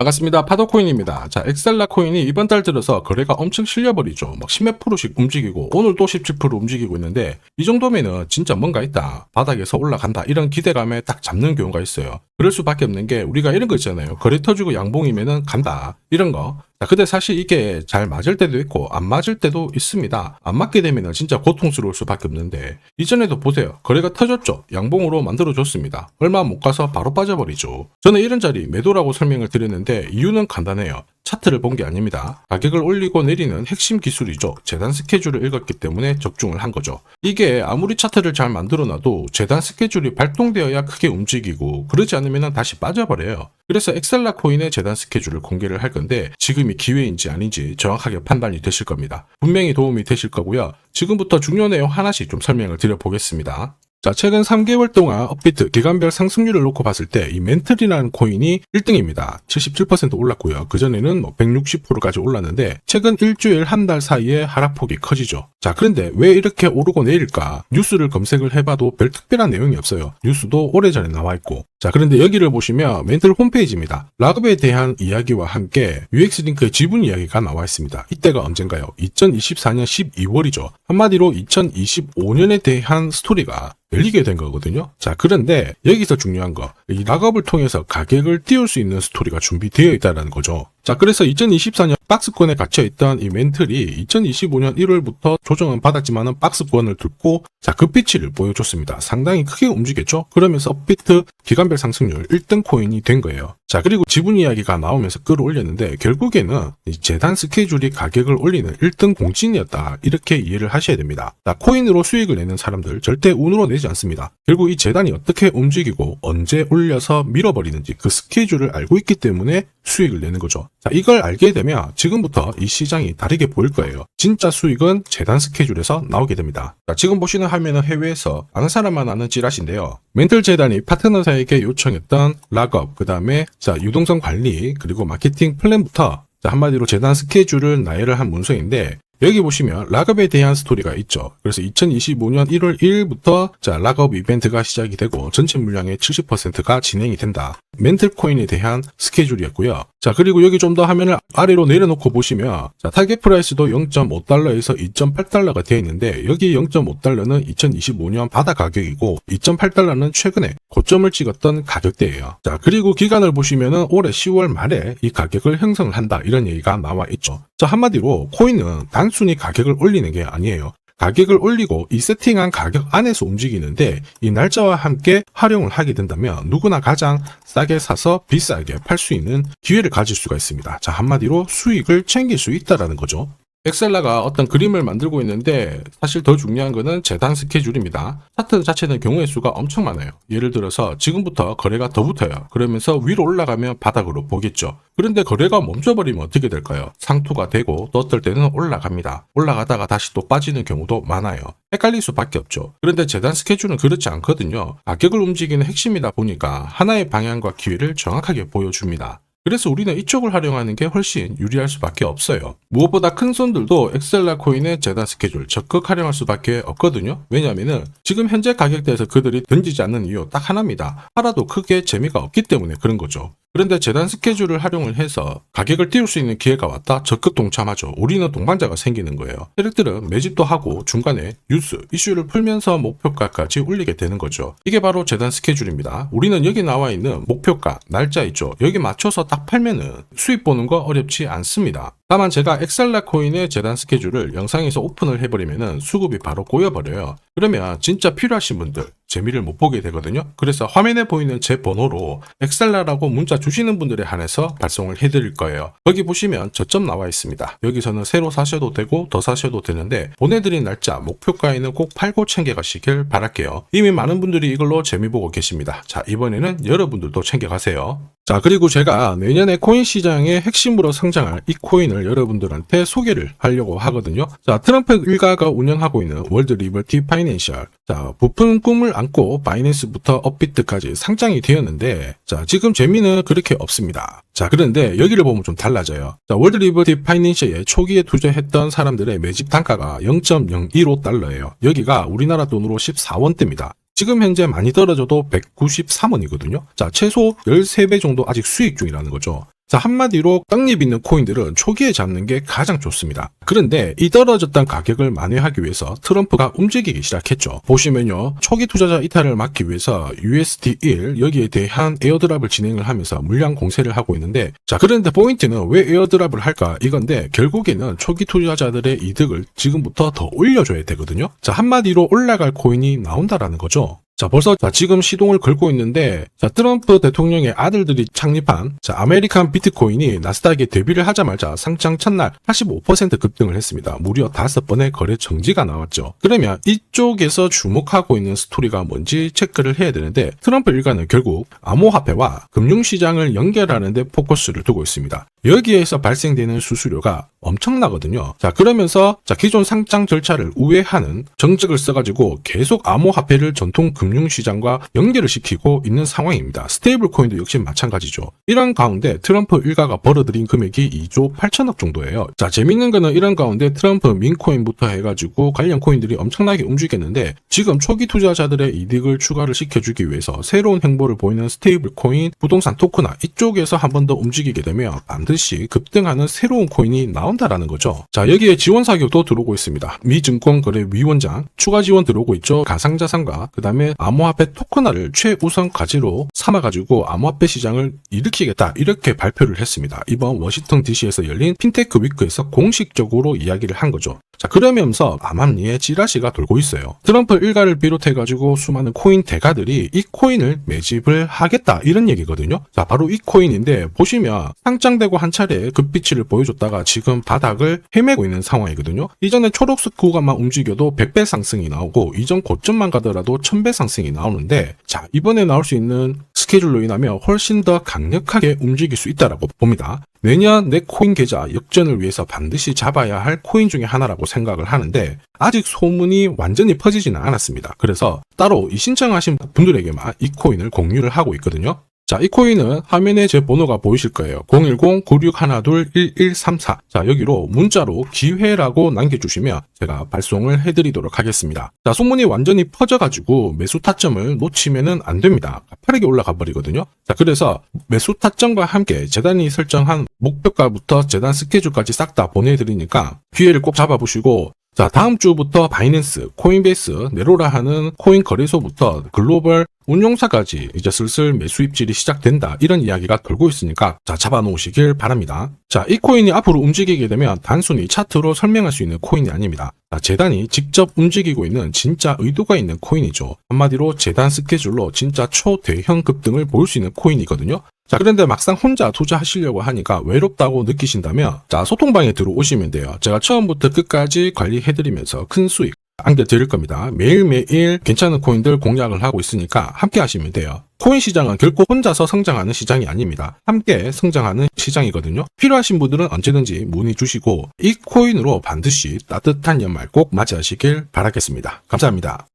반갑습니다. 파도코인입니다. 자, 엑셀라 코인이 이번 달 들어서 거래가 엄청 실려버리죠. 막 10몇 프로씩 움직이고 오늘도 17% 움직이고 있는데 이 정도면은 진짜 뭔가 있다. 바닥에서 올라간다. 이런 기대감에 딱 잡는 경우가 있어요. 그럴 수밖에 없는 게 우리가 이런 거 있잖아요. 거래 터지고 양봉이면은 간다. 이런 거. 자, 근데 사실 이게 잘 맞을 때도 있고 안 맞을 때도 있습니다. 안 맞게 되면 진짜 고통스러울 수밖에 없는데 이전에도 보세요. 거래가 터졌죠. 양봉으로 만들어줬습니다. 얼마 못 가서 바로 빠져버리죠. 저는 이런 자리 매도라고 설명을 드렸는데 이유는 간단해요. 차트를 본 게 아닙니다. 가격을 올리고 내리는 핵심 기술이죠. 재단 스케줄을 읽었기 때문에 적중을 한 거죠. 이게 아무리 차트를 잘 만들어놔도 재단 스케줄이 발동되어야 크게 움직이고 그러지 않으면 다시 빠져버려요. 그래서 엑셀라 코인의 재단 스케줄을 공개를 할 건데 지금이 기회인지 아닌지 정확하게 판단이 되실 겁니다. 분명히 도움이 되실 거고요. 지금부터 중요 내용 하나씩 좀 설명을 드려보겠습니다. 자, 최근 3개월 동안 업비트 기간별 상승률을 놓고 봤을 때 이 멘틀이라는 코인이 1등입니다. 77% 올랐고요. 그전에는 160%까지 올랐는데 최근 일주일 한 달 사이에 하락폭이 커지죠. 자, 그런데 왜 이렇게 오르고 내릴까? 뉴스를 검색을 해봐도 별 특별한 내용이 없어요. 뉴스도 오래전에 나와 있고. 자, 그런데 여기를 보시면 멘틀 홈페이지입니다. 락업에 대한 이야기와 함께 UX링크의 지분 이야기가 나와 있습니다. 이때가 언젠가요? 2024년 12월이죠. 한마디로 2025년에 대한 스토리가 열리게 된 거거든요. 자, 그런데 여기서 중요한 거, 이 락업을 통해서 가격을 띄울 수 있는 스토리가 준비되어 있다는 거죠. 자, 그래서 2024년 박스권에 갇혀있던 이 멘틀이 2025년 1월부터 조정은 받았지만은 박스권을 뚫고 자, 급비치를 보여줬습니다. 상당히 크게 움직였죠. 그러면서 업비트 기간별 상승률 1등 코인이 된 거예요. 자, 그리고 지분 이야기가 나오면서 끌어올렸는데 결국에는 이 재단 스케줄이 가격을 올리는 1등 공신이었다. 이렇게 이해를 하셔야 됩니다. 자, 코인으로 수익을 내는 사람들 절대 운으로 내지 않습니다. 결국 이 재단이 어떻게 움직이고 언제 올려서 밀어버리는지 그 스케줄을 알고 있기 때문에 수익을 내는 거죠. 자, 이걸 알게 되면 지금부터 이 시장이 다르게 보일 거예요. 진짜 수익은 재단 스케줄에서 나오게 됩니다. 자, 지금 보시는 화면은 해외에서 아는 사람만 아는 찌라시인데요. 멘틀 재단이 파트너사에게 요청했던 락업, 그 다음에 자, 유동성 관리, 그리고 마케팅 플랜부터 자, 한마디로 재단 스케줄을 나열을 한 문서인데 여기 보시면 락업에 대한 스토리가 있죠. 그래서 2025년 1월 1일부터 자, 락업 이벤트가 시작이 되고 전체 물량의 70%가 진행이 된다. 멘틀 코인에 대한 스케줄이었고요. 자, 그리고 여기 좀 더 화면을 아래로 내려놓고 보시면 자, 타겟 프라이스도 0.5달러에서 2.8달러가 되어 있는데 여기 0.5달러는 2025년 바다 가격이고 2.8달러는 최근에 고점을 찍었던 가격대예요. 자, 그리고 기간을 보시면은 올해 10월 말에 이 가격을 형성을 한다. 이런 얘기가 나와 있죠. 자, 한마디로 코인은 단순히 가격을 올리는 게 아니에요. 가격을 올리고 이 세팅한 가격 안에서 움직이는데 이 날짜와 함께 활용을 하게 된다면 누구나 가장 싸게 사서 비싸게 팔 수 있는 기회를 가질 수가 있습니다. 자, 한마디로 수익을 챙길 수 있다라는 거죠. 엑셀라가 어떤 그림을 만들고 있는데 사실 더 중요한 거는 재단 스케줄입니다. 차트 자체는 경우의 수가 엄청 많아요. 예를 들어서 지금부터 거래가 더 붙어요. 그러면서 위로 올라가면 바닥으로 보겠죠. 그런데 거래가 멈춰버리면 어떻게 될까요? 상투가 되고 또 어떨 때는 올라갑니다. 올라가다가 다시 또 빠지는 경우도 많아요. 헷갈릴 수밖에 없죠. 그런데 재단 스케줄은 그렇지 않거든요. 가격을 움직이는 핵심이다 보니까 하나의 방향과 기회를 정확하게 보여줍니다. 그래서 우리는 이쪽을 활용하는 게 훨씬 유리할 수밖에 없어요. 무엇보다 큰 손들도 엑셀라 코인의 재단 스케줄 적극 활용할 수밖에 없거든요. 왜냐하면 지금 현재 가격대에서 그들이 던지지 않는 이유 딱 하나입니다. 팔아도 크게 재미가 없기 때문에 그런 거죠. 그런데 재단 스케줄을 활용을 해서 가격을 띄울 수 있는 기회가 왔다? 적극 동참하죠. 우리는 동반자가 생기는 거예요. 세력들은 매집도 하고 중간에 뉴스, 이슈를 풀면서 목표가까지 올리게 되는 거죠. 이게 바로 재단 스케줄입니다. 우리는 여기 나와 있는 목표가, 날짜 있죠. 여기 맞춰서 딱 팔면은 수익 보는 거 어렵지 않습니다. 다만 제가 엑셀라 코인의 재단 스케줄을 영상에서 오픈을 해버리면은 수급이 바로 꼬여버려요. 그러면 진짜 필요하신 분들 재미를 못 보게 되거든요. 그래서 화면에 보이는 제 번호로 엑셀라라고 문자 주시는 분들에 한해서 발송을 해드릴 거예요. 여기 보시면 저점 나와 있습니다. 여기서는 새로 사셔도 되고 더 사셔도 되는데 보내드린 날짜 목표가에는 꼭 팔고 챙겨가시길 바랄게요. 이미 많은 분들이 이걸로 재미 보고 계십니다. 자, 이번에는 여러분들도 챙겨가세요. 자, 그리고 제가 내년에 코인 시장의 핵심으로 성장할 이 코인을 여러분들한테 소개를 하려고 하거든요. 자, 트럼프 일가가 운영하고 있는 월드 리버티 파이낸셜. 자, 부푼 꿈을 안고 바이낸스부터 업비트까지 상장이 되었는데 자, 지금 재미는 그렇게 없습니다. 자, 그런데 여기를 보면 좀 달라져요. 자, 월드 리버티 파이낸셜에 초기에 투자했던 사람들의 매집 단가가 0.015달러예요. 여기가 우리나라 돈으로 14원대입니다. 지금 현재 많이 떨어져도 193원이거든요. 자, 최소 13배 정도 아직 수익 중이라는 거죠. 자, 한마디로 떡잎 있는 코인들은 초기에 잡는 게 가장 좋습니다. 그런데 이 떨어졌던 가격을 만회하기 위해서 트럼프가 움직이기 시작했죠. 보시면요, 초기 투자자 이탈을 막기 위해서 USD1 여기에 대한 에어드랍을 진행을 하면서 물량 공세를 하고 있는데, 자, 그런데 포인트는 왜 에어드랍을 할까 이건데, 결국에는 초기 투자자들의 이득을 지금부터 더 올려줘야 되거든요. 자, 한마디로 올라갈 코인이 나온다라는 거죠. 자, 벌써 지금 시동을 걸고 있는데, 자, 트럼프 대통령의 아들들이 창립한 아메리칸 비트코인이 나스닥에 데뷔를 하자마자 상장 첫날 85% 급등을 했습니다. 무려 5번의 거래 정지가 나왔죠. 그러면 이쪽에서 주목하고 있는 스토리가 뭔지 체크를 해야 되는데, 트럼프 일가는 결국 암호화폐와 금융시장을 연결하는 데 포커스를 두고 있습니다. 여기에서 발생되는 수수료가 엄청나거든요. 자, 그러면서 기존 상장 절차를 우회하는 정책을 써가지고 계속 암호화폐를 전통 금융시장과 연결을 시키고 있는 상황입니다. 스테이블 코인도 역시 마찬가지죠. 이런 가운데 트럼프 일가가 벌어들인 금액이 2조 8천억 정도예요. 자, 재밌는 거는 이런 가운데 트럼프 민코인부터 해가지고 관련 코인들이 엄청나게 움직였는데, 지금 초기 투자자들의 이득을 추가를 시켜주기 위해서 새로운 행보를 보이는 스테이블 코인, 부동산 토크나 이쪽에서 한 번 더 움직이게 되면 반드시 급등하는 새로운 코인이 나온다라는 거죠. 자, 여기에 지원 사격도 들어오고 있습니다. 미 증권거래위원장 추가 지원 들어오고 있죠. 가상자산과 그 다음에 암호화폐 토큰화를 최우선 과제로 삼아가지고 암호화폐 시장을 일으키겠다, 이렇게 발표를 했습니다. 이번 워싱턴 DC에서 열린 핀테크 위크에서 공식적으로 이야기를 한 거죠. 자, 그러면서 암암리에 찌라시가 돌고 있어요. 트럼프 일가를 비롯해가지고 수많은 코인 대가들이 이 코인을 매집을 하겠다, 이런 얘기거든요. 자, 바로 이 코인인데, 보시면 상장되고 한 차례 급비치를 보여줬다가 지금 바닥을 헤매고 있는 상황이거든요. 이전에 초록색 구간만 움직여도 100배 상승이 나오고, 이전 고점만 가더라도 1000배 상승이 나오는데, 자, 이번에 나올 수 있는 스케줄로 인하면 훨씬 더 강력하게 움직일 수 있다라고 봅니다. 내년 내 코인 계좌 역전을 위해서 반드시 잡아야 할 코인 중에 하나라고 생각을 하는데, 아직 소문이 완전히 퍼지지는 않았습니다. 그래서 따로 이 신청하신 분들에게만 이 코인을 공유를 하고 있거든요. 자, 이 코인은 화면에 제 번호가 보이실 거예요. 010-9612-1134. 자, 여기로 문자로 기회라고 남겨주시면 제가 발송을 해드리도록 하겠습니다. 자, 소문이 완전히 퍼져가지고 매수 타점을 놓치면은 안 됩니다. 빠르게 올라가 버리거든요. 자, 그래서 매수 타점과 함께 재단이 설정한 목표가부터 재단 스케줄까지 싹 다 보내드리니까 기회를 꼭 잡아보시고, 자, 다음 주부터 바이낸스, 코인베이스, 네로라 하는 코인 거래소부터 글로벌 운용사까지 이제 슬슬 매수 입질이 시작된다, 이런 이야기가 돌고 있으니까 자, 잡아놓으시길 바랍니다. 자, 이 코인이 앞으로 움직이게 되면 단순히 차트로 설명할 수 있는 코인이 아닙니다. 자, 재단이 직접 움직이고 있는 진짜 의도가 있는 코인이죠. 한마디로 재단 스케줄로 진짜 초대형 급등을 보일 수 있는 코인이거든요. 자, 그런데 막상 혼자 투자하시려고 하니까 외롭다고 느끼신다면, 자, 소통방에 들어오시면 돼요. 제가 처음부터 끝까지 관리해드리면서 큰 수익 안겨드릴 겁니다. 매일매일 괜찮은 코인들 공략을 하고 있으니까 함께 하시면 돼요. 코인 시장은 결코 혼자서 성장하는 시장이 아닙니다. 함께 성장하는 시장이거든요. 필요하신 분들은 언제든지 문의 주시고, 이 코인으로 반드시 따뜻한 연말 꼭 맞이하시길 바라겠습니다. 감사합니다.